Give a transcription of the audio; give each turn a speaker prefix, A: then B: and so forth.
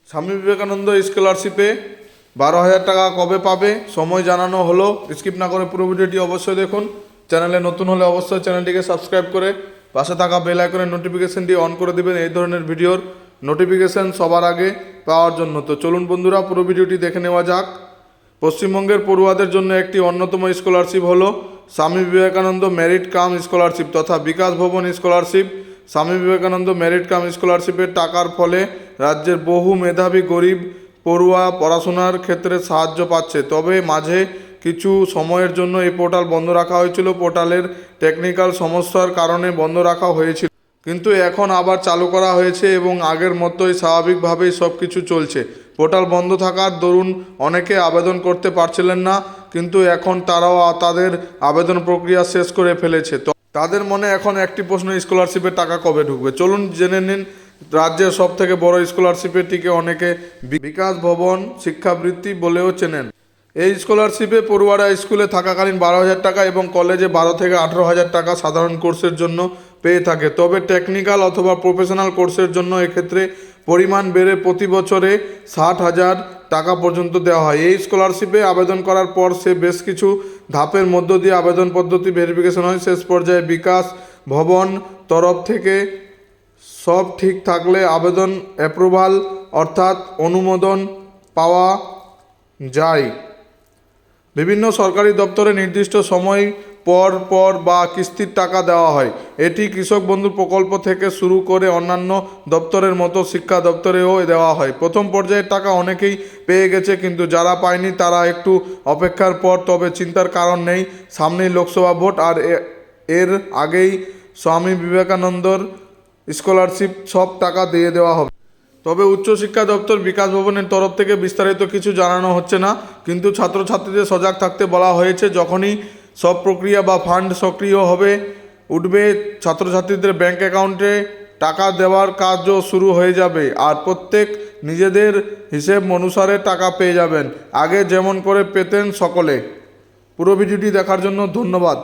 A: স্বামী বিবেকানন্দ স্কলারশিপে 12,000 টাকা কবে পাবে সময় জানানো হলো। স্কিপ না করে পুরো ভিডিওটি অবশ্যই দেখুন। চ্যানেলে নতুন হলে অবশ্যই চ্যানেলটিকে সাবস্ক্রাইব করে পাশে থাকা বেল আইকনের নোটিফিকেশনটি অন করে দিবেন এই ধরনের ভিডিওর নোটিফিকেশন সবার আগে পাওয়ার জন্য। তো চলুন বন্ধুরা পুরো ভিডিওটি দেখে নেওয়া যাক। পশ্চিমবঙ্গের পড়ুয়াদের জন্য একটি অন্যতম স্কলারশিপ হলো Swami Vivekananda merit cum scholarship তথা বিকাশ ভবন scholarship. Swami Vivekananda merit cum স্কলারশিপের টাকার ফলে রাজ্যের বহু মেধাবী গরিব পড়ুয়া পড়াশোনার ক্ষেত্রে সাহায্য পাচ্ছে। তবে মাঝে কিছু সময়ের জন্য এই পোর্টাল বন্ধ রাখা হয়েছিল। পোর্টালের টেকনিক্যাল সমস্যার কারণে বন্ধ রাখা হয়েছিল, কিন্তু এখন আবার চালু করা হয়েছে এবং আগের মতোই স্বাভাবিকভাবেই সব কিছু চলছে। পোর্টাল বন্ধ থাকার দরুন অনেকে আবেদন করতে পারছিলেন না, কিন্তু এখন তারাও তাদের আবেদন প্রক্রিয়া শেষ করে ফেলেছে। তো তাদের মনে এখন একটি প্রশ্ন, স্কলারশিপের টাকা কবে ঢুকবে। চলুন জেনে নিন। রাজ্যের সব থেকে বড় স্কলারশিপেরটিকে অনেকে বিকাশ ভবন শিক্ষাবৃত্তি বলেও চেনেন। এই স্কলারশিপে পড়ুয়ারা স্কুলে থাকাকালীন 12,000 টাকা এবং কলেজে 12 থেকে 18,000 টাকা সাধারণ কোর্সের জন্য পেয়ে থাকে। তবে টেকনিক্যাল অথবা প্রফেশনাল কোর্সের জন্য এক্ষেত্রে পরিমাণ বেড়ে প্রতি বছরে 60,000 টাকা পর্যন্ত দেওয়া হয়। এই স্কলারশিপে আবেদন করার পর সে বেশ কিছু ধাপের মধ্য দিয়ে আবেদন পদ্ধতি ভেরিফিকেশন হয়। শেষ পর্যায়ে বিকাশ ভবন তরফ থেকে সব ঠিক থাকলে আবেদন অ্যাপ্রুভাল অর্থাৎ অনুমোদন পাওয়া যায়। বিভিন্ন সরকারি দপ্তরে নির্দিষ্ট সময় পর পর বা কিস্তির টাকা দেওয়া হয়। এটি কৃষক বন্ধু প্রকল্প থেকে শুরু করে অন্যান্য দপ্তরের মতো শিক্ষা দপ্তরেও দেওয়া হয়। প্রথম পর্যায়ের টাকা অনেকেই পেয়ে গেছে, কিন্তু যারা পায়নি তারা একটু অপেক্ষার পর। তবে চিন্তার কারণ নেই, সামনেই লোকসভা ভোট, আর এর আগেই স্বামী বিবেকানন্দর স্কলারশিপ সব টাকা দিয়ে দেওয়া হবে। তবে উচ্চশিক্ষা দপ্তর বিকাশ ভবনের তরফ থেকে বিস্তারিত কিছু জানানো হচ্ছে না, কিন্তু ছাত্রছাত্রীদের সজাগ থাকতে বলা হয়েছে। যখনই সব প্রক্রিয়া বা ফান্ড সক্রিয় হবে উঠবে, ছাত্রছাত্রীদের ব্যাংক অ্যাকাউন্টে টাকা দেওয়ার কাজও শুরু হয়ে যাবে, আর প্রত্যেক নিজেদের হিসেব অনুসারে টাকা পেয়ে যাবেন, আগে যেমন করে পেতেন সকলে। পুরো ভিডিওটি দেখার জন্য ধন্যবাদ।